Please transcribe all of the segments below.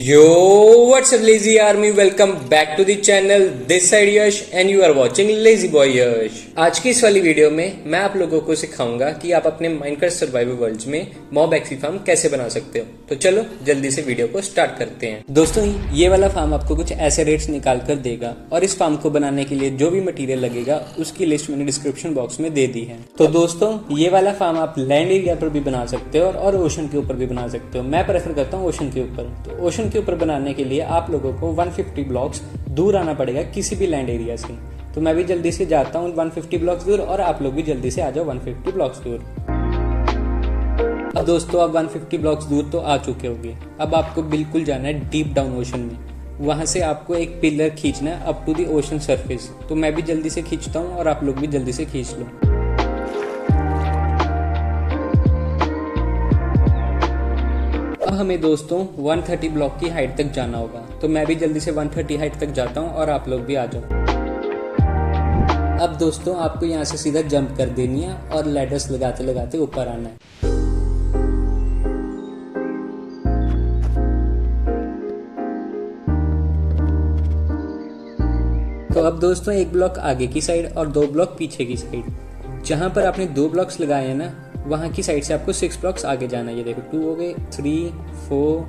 Yo, what's up lazy army? Welcome back to the channel. This side Yash and you are watching Lazy Boy यश। आज की इस वाली video में मैं आप लोगों को सिखाऊंगा कि आप अपने माइनक्राफ्ट सर्वाइवल वर्ल्ड्स में मॉब एक्सी फार्म कैसे बना सकते हो। तो चलो जल्दी से वीडियो को स्टार्ट करते हैं। दोस्तों ये वाला फार्म आपको कुछ ऐसे रेट्स निकाल कर देगा और इस फार्म को बनाने के लिए जो भी मटेरियल लगेगा उसकी लिस्ट मैंने डिस्क्रिप्शन बॉक्स में दे दी है। तो दोस्तों ये वाला फार्म आप लैंड एरिया पर भी बना सकते हो और ओशन के ऊपर भी बना सकते हो। मैं प्रेफर करता हूँ ओशन के ऊपर। तो ओशन के ऊपर बनाने के लिए आप लोगों को 150 ब्लॉक्स दूर आना पड़ेगा किसी भी लैंड एरिया से। तो मैं भी जल्दी से जाता हूँ 150 ब्लॉक्स दूर और आप लोग भी जल्दी से आ जाओ 150 ब्लॉक्स दूर। अब दोस्तों आप 150 ब्लॉक्स दूर तो आ चुके होंगे। अब आपको बिल्कुल जाना है डीप डाउन ओशन में। वहां से आपको एक पिलर खींचना है up to the ocean surface. तो मैं भी जल्दी से खींचता हूँ और आप लोग भी जल्दी से खींच लो। अब हमें दोस्तों 130 ब्लॉक की हाइट तक जाना होगा। तो मैं भी जल्दी से 130 हाइट तक जाता हूँ और आप लोग भी आ जाओ। अब दोस्तों आपको यहाँ से सीधा जंप कर देनी है और लैडर्स लगाते लगाते ऊपर आना है। तो अब दोस्तों एक ब्लॉक आगे की साइड और 2 ब्लॉक पीछे की साइड। जहां पर आपने 2 ब्लॉक्स लगाए हैं ना वहां की साइड से आपको 6 ब्लॉक्स आगे जाना है। ये देखो 2 हो गए, 3, 4,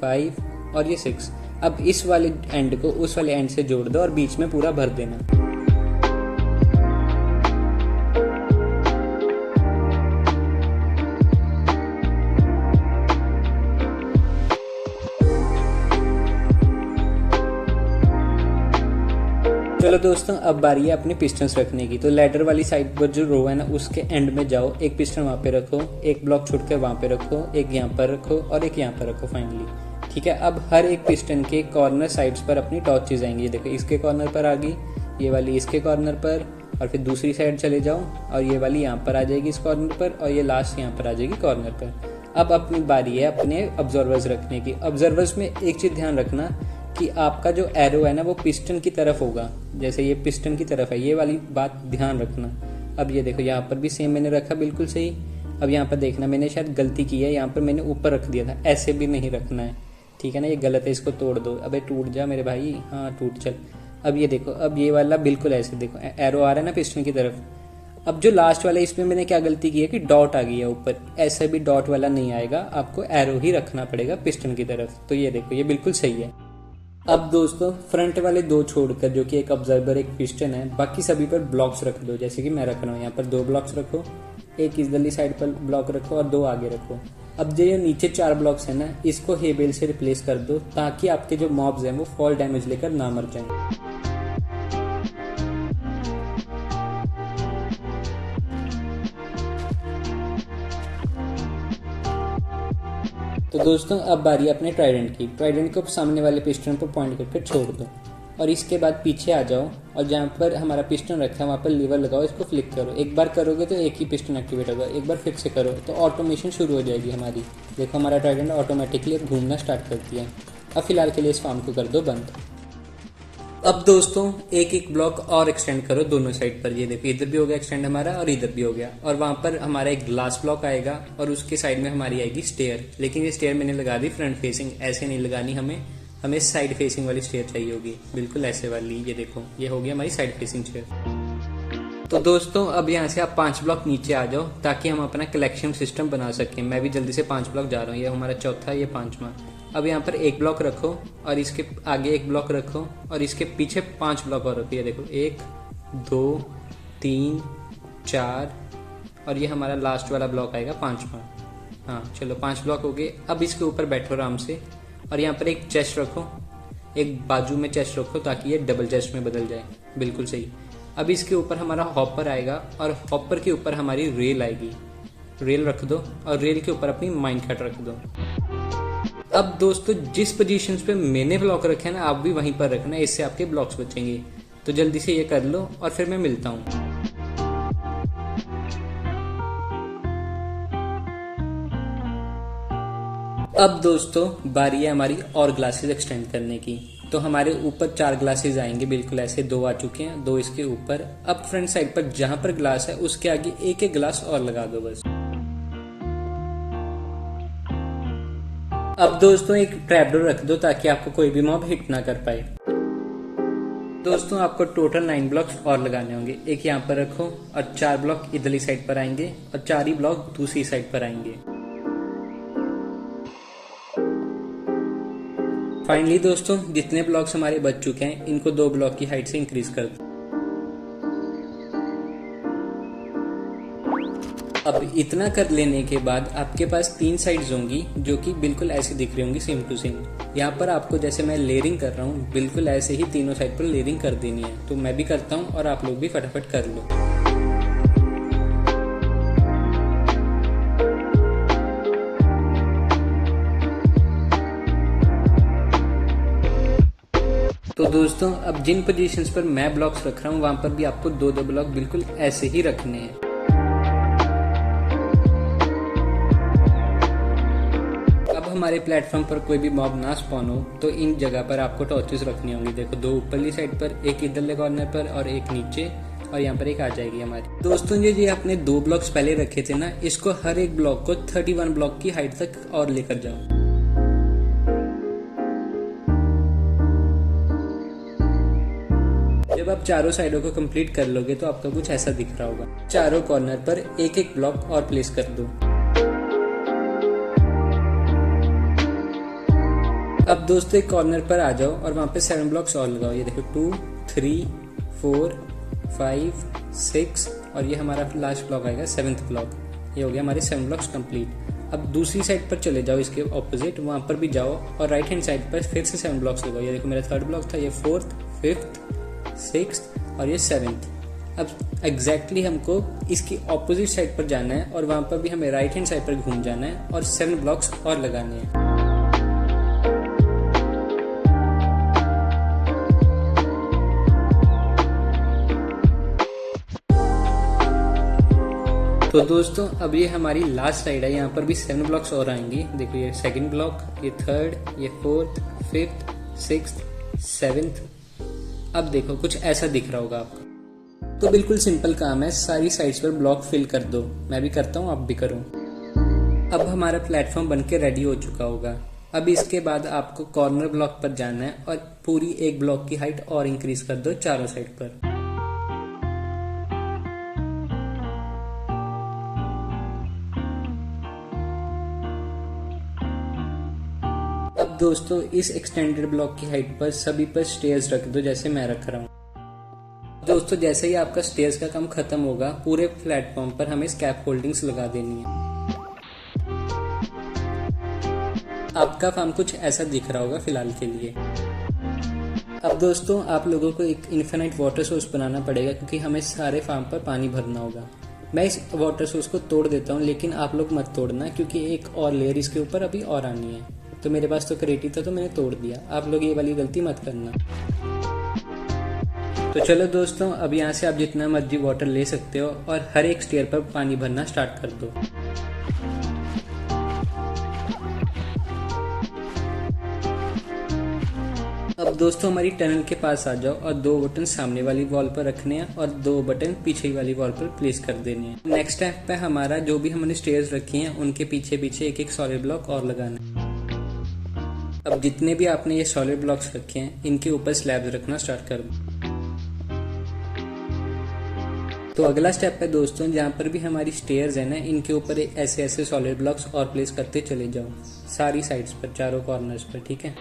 5 और ये 6। अब इस वाले एंड को उस वाले एंड से जोड़ दो और बीच में पूरा भर देना। चलो दोस्तों अब बारी है अपने पिस्टन्स रखने की। तो लैडर वाली साइड पर जो रो है ना उसके एंड में जाओ, एक पिस्टन वहां पे रखो, एक ब्लॉक छोड़कर वहां पे रखो, एक यहाँ पर रखो और एक यहाँ पर रखो फाइनली। ठीक है, अब हर एक पिस्टन के कॉर्नर साइड्स पर अपनी टॉर्चेज आएंगी। ये देखो इसके कॉर्नर पर आ गई, ये वाली इसके कॉर्नर पर, और फिर दूसरी साइड चले जाओ और ये वाली यहाँ पर आ जाएगी इस कॉर्नर पर और ये लास्ट यहाँ पर आ जाएगी कॉर्नर पर। अब अपनी बारी है अपने ऑब्जर्वर्स रखने की। ऑब्जर्वर्स में एक चीज ध्यान रखना कि आपका जो एरो है ना वो पिस्टन की तरफ होगा। जैसे ये पिस्टन की तरफ है, ये वाली बात ध्यान रखना। अब ये देखो यहाँ पर भी सेम मैंने रखा बिल्कुल सही। अब यहाँ पर देखना मैंने शायद गलती की है, यहाँ पर मैंने ऊपर रख दिया था, ऐसे भी नहीं रखना है। ठीक है ना, ये गलत है, इसको तोड़ दो। अबे टूट जा मेरे भाई, हाँ टूट चल। अब ये देखो, अब ये वाला बिल्कुल ऐसे देखो एरो आ रहा है ना पिस्टन की तरफ। अब जो लास्ट वाला इसमें मैंने क्या गलती की है कि डॉट आ गई है ऊपर, ऐसे भी डॉट वाला नहीं आएगा, आपको एरो ही रखना पड़ेगा पिस्टन की तरफ। तो ये देखो ये बिल्कुल सही है। अब दोस्तों फ्रंट वाले 2 छोड़कर जो कि एक ऑब्जर्वर एक पिस्टन है, बाकी सभी पर ब्लॉक्स रख दो। जैसे कि मैं रख रहा हूँ, यहाँ पर 2 ब्लॉक्स रखो, एक इस वाली साइड पर ब्लॉक रखो और 2 आगे रखो। अब जो ये नीचे 4 ब्लॉक्स है ना इसको हेबेल से रिप्लेस कर दो ताकि आपके जो मॉब्स हैं वो फॉल डैमेज लेकर ना मर जाएं। तो दोस्तों अब बारी है अपने ट्राइडेंट की। ट्राइडेंट को सामने वाले पिस्टन पर पॉइंट करके छोड़ दो और इसके बाद पीछे आ जाओ और जहाँ पर हमारा पिस्टन रखा है वहाँ पर लीवर लगाओ, इसको फ्लिक करो। एक बार करोगे तो एक ही पिस्टन एक्टिवेट होगा, एक बार फिर से करो तो ऑटोमेशन शुरू हो जाएगी हमारी। देखो हमारा ट्राइडेंट ऑटोमेटिकली अब घूमना स्टार्ट कर दिया। अब फिलहाल के लिए इस फार्म को कर दो बंद। अब दोस्तों एक ब्लॉक और एक्सटेंड करो दोनों साइड पर। ये देखो इधर भी हो गया एक्सटेंड हमारा और इधर भी हो गया। और वहां पर हमारा एक ग्लास ब्लॉक आएगा और उसके साइड में हमारी आएगी स्टेयर। लेकिन ये स्टेयर मैंने लगा दी फ्रंट फेसिंग, ऐसे नहीं लगानी, हमें साइड फेसिंग वाली स्टेयर चाहिए होगी, बिल्कुल ऐसे वाली। ये देखो ये हो गया हमारी साइड फेसिंग स्टेयर। तो दोस्तों अब यहाँ से आप 5 ब्लॉक नीचे आ जाओ ताकि हम अपना कलेक्शन सिस्टम बना सकें। मैं भी जल्दी से 5 ब्लॉक जा रहा हूँ, ये हमारा चौथा, ये 5वां। अब यहाँ पर 1 ब्लॉक रखो और इसके आगे 1 ब्लॉक रखो और इसके पीछे 5 ब्लॉक और रखो। ये देखो 1, 2, 3, 4 और ये हमारा लास्ट वाला ब्लॉक आएगा 5वां। हाँ चलो 5 ब्लॉक हो गए। अब इसके ऊपर बैठो आराम से और यहाँ पर एक चेस्ट रखो, एक बाजू में चेस्ट रखो ताकि ये डबल चेस्ट में बदल जाए, बिल्कुल सही। अब इसके ऊपर हमारा हॉपर आएगा और हॉपर के ऊपर हमारी रेल आएगी। रेल रख दो और रेल के ऊपर अपनी माइन कट रख दो। अब दोस्तों जिस पोजीशन पे मैंने ब्लॉक रखे हैं ना आप भी वहीं पर रखना, इससे आपके ब्लॉक्स बचेंगे। तो जल्दी से ये कर लो और फिर मैं मिलता हूँ। अब दोस्तों बारी है हमारी और ग्लासेस एक्सटेंड करने की। तो हमारे ऊपर 4 ग्लासेस आएंगे, बिल्कुल ऐसे 2 आ चुके हैं, 2 इसके ऊपर। अब फ्रंट साइड पर जहां पर ग्लास है उसके आगे एक ग्लास और लगा दो बस। अब दोस्तों एक ट्रैपडोर रख दो ताकि आपको कोई भी मॉब हिट ना कर पाए। दोस्तों आपको टोटल 9 ब्लॉक्स और लगाने होंगे। एक यहाँ पर रखो और 4 ब्लॉक इधरली साइड पर आएंगे और 4 ही ब्लॉक दूसरी साइड पर आएंगे। फाइनली दोस्तों जितने ब्लॉक्स हमारे बच चुके हैं इनको 2 ब्लॉक की हाइट से इंक्रीज कर दो। अब इतना कर लेने के बाद आपके पास 3 साइड्स होंगी जो कि बिल्कुल ऐसे दिख रही होंगी सेम टू सेम। यहाँ पर आपको जैसे मैं लेयरिंग कर रहा हूँ बिल्कुल ऐसे ही तीनों साइड पर लेयरिंग कर देनी है। तो मैं भी करता हूँ और आप लोग भी फटाफट कर लो। तो दोस्तों अब जिन पोजीशंस पर मैं ब्लॉक्स रख रहा हूँ वहां पर भी आपको 2-2 ब्लॉक बिल्कुल ऐसे ही रखने हैं। हमारे प्लेटफॉर्म पर कोई भी मॉब ना स्पॉन हो तो इन जगह पर आपको टॉर्चेस रखनी होंगी। देखो 2 ऊपरली साइड पर, एक इधरले कॉर्नर पर और एक नीचे, और यहाँ पर एक आ जाएगी हमारी। दोस्तों ये आपने 2 ब्लॉक्स पहले रखे थे ना, इसको हर एक ब्लॉक को 31 ब्लॉक की हाइट तक और लेकर जाओ। जब आप चारों साइडों को कंप्लीट कर लोगे तो आपका कुछ ऐसा दिख रहा होगा। चारों कॉर्नर पर एक एक ब्लॉक और प्लेस कर दो। अब दोस्तों एक कॉर्नर पर आ जाओ और वहां पे 7 ब्लॉक्स और लगाओ। ये देखो 2, 3, 4, 5, 6 और ये हमारा लास्ट ब्लॉक आएगा 7th ब्लॉक। ये हो गया हमारे 7 ब्लॉक्स कंप्लीट। अब दूसरी साइड पर चले जाओ, इसके ऑपोजिट वहां पर भी जाओ और राइट हैंड साइड पर फिर से 7 ब्लॉक्स लगाओ। ये देखो मेरा 3rd ब्लॉक था, ये 4th, 5th, 6th और ये 7th। अब एग्जैक्टली हमको इसकी ऑपोजिट साइड पर जाना है और वहां पर भी हमें राइट हैंड साइड पर घूम जाना है और 7 ब्लॉक्स और लगाने हैं। तो दोस्तों अब ये हमारी लास्ट साइड है, यहाँ पर भी 7 ब्लॉक्स और आएंगे। देखो ये 2nd ब्लॉक, ये 3rd, ये 4th, 5th, 6th, 7th। अब देखो कुछ ऐसा दिख रहा होगा आपको। तो बिल्कुल सिंपल काम है, सारी साइड्स पर ब्लॉक फिल कर दो। मैं भी करता हूँ, आप भी करो। अब हमारा प्लेटफॉर्म बनके रेडी हो चुका होगा। अब इसके बाद आपको कॉर्नर ब्लॉक पर जाना है और पूरी 1 ब्लॉक की हाइट और इंक्रीज कर दो चारों साइड पर। दोस्तों इस एक्सटेंडेड ब्लॉक की हाइट पर सभी पर स्टेयर्स रख दो जैसे मैं रख रहा हूँ। दोस्तों जैसे ही आपका स्टेयर्स का काम खत्म होगा पूरे प्लेटफॉर्म पर हमें स्कैप होल्डिंग्स लगा देनी है। आपका फार्म कुछ ऐसा दिख रहा होगा फिलहाल के लिए। अब दोस्तों आप लोगों को एक इन्फिनाइट वाटर सोर्स बनाना पड़ेगा क्योंकि हमें सारे फार्म पर पानी भरना होगा। मैं इस वाटर सोर्स को तोड़ देता हूँ लेकिन आप लोग मत तोड़ना क्योंकि एक और लेयर इसके ऊपर अभी और आनी है। तो मेरे पास तो क्रेटी था तो मैंने तोड़ दिया, आप लोग ये वाली गलती मत करना। तो चलो दोस्तों अब यहाँ से आप जितना मर्जी वाटर ले सकते हो और हर एक स्टेयर पर पानी भरना स्टार्ट कर दो। अब दोस्तों हमारी टनल के पास आ जाओ और 2 बटन सामने वाली वॉल पर रखने हैं और 2 बटन पीछे वाली वॉल पर प्लेस कर देने हैं। नेक्स्ट स्टेप पे हमारा जो भी हमने स्टेयर्स रखी हैं उनके पीछे पीछे एक एक सॉलिड ब्लॉक और लगाना है। अब जितने भी आपने ये सॉलिड ब्लॉक्स रखे हैं इनके ऊपर स्लैब्स रखना स्टार्ट कर दो। तो अगला स्टेप है दोस्तों जहाँ पर भी हमारी स्टेयर्स है ना इनके ऊपर ऐसे ऐसे सॉलिड ब्लॉक्स और प्लेस करते चले जाओ सारी साइड्स पर, चारों कॉर्नर्स पर, ठीक है।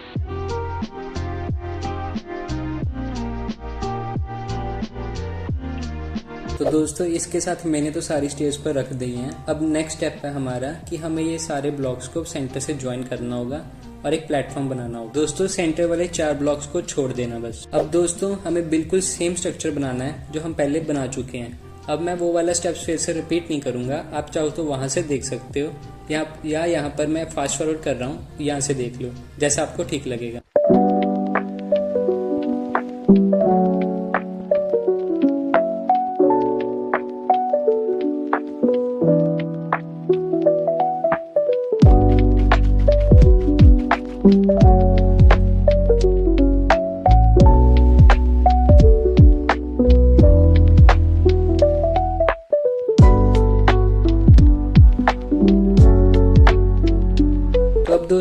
तो दोस्तों इसके साथ मैंने तो सारी स्टेयर्स पर रख दी हैं। अब नेक्स्ट स्टेप है हमारा कि हमें ये सारे ब्लॉक्स को सेंटर से ज्वाइन करना होगा और एक प्लेटफॉर्म बनाना होगा। दोस्तों सेंटर वाले 4 ब्लॉक्स को छोड़ देना बस। अब दोस्तों हमें बिल्कुल सेम स्ट्रक्चर बनाना है जो हम पहले बना चुके हैं। अब मैं वो वाला स्टेप्स फिर से रिपीट नहीं करूंगा, आप चाहो तो वहां से देख सकते हो या यहाँ पर मैं फास्ट फॉरवर्ड कर रहा हूँ, यहाँ से देख लो जैसा आपको ठीक लगेगा।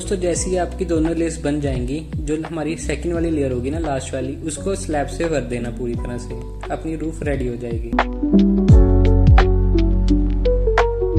दोस्तों जैसे ही आपकी दोनों लेयर्स बन जाएंगी, जो हमारी सेकंड वाली लेयर होगी ना, लास्ट वाली, उसको स्लैब से भर देना पूरी तरह से, अपनी रूफ रेडी हो जाएगी।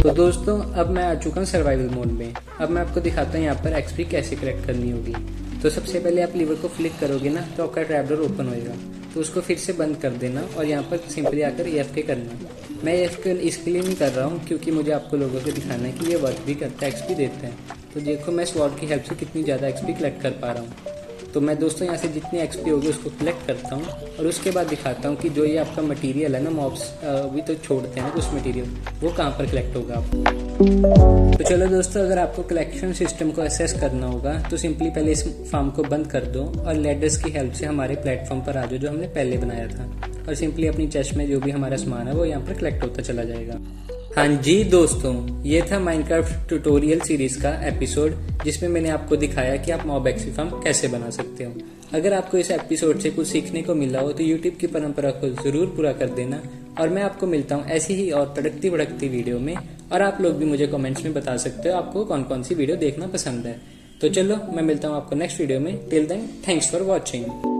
तो दोस्तों अब मैं आ चुका हूँ सर्वाइवल मोड में। अब मैं आपको दिखाता हूँ यहाँ पर एक्सपी कैसे कलेक्ट करनी होगी। तो सबसे पहले आप लीवर को फ्लिक करोगे ना, तो आपका ट्रैपडोर ओपन होएगा, तो उसको फिर से बंद कर देना और यहाँ पर सिंपली आकर EFK करना। मैं EFK इसके लिए नहीं कर रहा हूँ क्योंकि मुझे आपको लोगों को दिखाना है कि ये वर्क भी करता है, XP देता है। तो देखो मैं स्वॉर्ड की हेल्प से कितनी ज़्यादा XP कलेक्ट कर पा रहा हूँ। तो मैं दोस्तों यहाँ से जितनी XP होगी उसको कलेक्ट करता हूँ और उसके बाद दिखाता हूँ कि जो ये आपका मटेरियल है ना, मॉब्स अभी तो छोड़ते हैं ना कुछ मटेरियल, वो कहाँ पर कलेक्ट होगा आपको। तो चलो दोस्तों, अगर आपको कलेक्शन सिस्टम को असेस करना होगा तो सिंपली पहले इस फार्म को बंद कर दो और लैडर्स की हेल्प से हमारे प्लेटफॉर्म पर आ जाओ जो हमने पहले बनाया था, और सिंपली अपनी चेस्ट में जो भी हमारा सामान है वो यहाँ पर कलेक्ट होता चला जाएगा। हाँ जी दोस्तों, ये था माइनक्राफ्ट ट्यूटोरियल सीरीज का एपिसोड जिसमें मैंने आपको दिखाया कि आप मॉब एक्सपी फार्म कैसे बना सकते हो। अगर आपको इस एपिसोड से कुछ सीखने को मिला हो तो यूट्यूब की परंपरा को जरूर पूरा कर देना, और मैं आपको मिलता हूँ ऐसी ही और तड़कती भड़कती वीडियो में। और आप लोग भी मुझे कमेंट्स में बता सकते हो आपको कौन कौन सी वीडियो देखना पसंद है। तो चलो मैं मिलता हूँ आपको नेक्स्ट वीडियो में। Till then thanks for watching.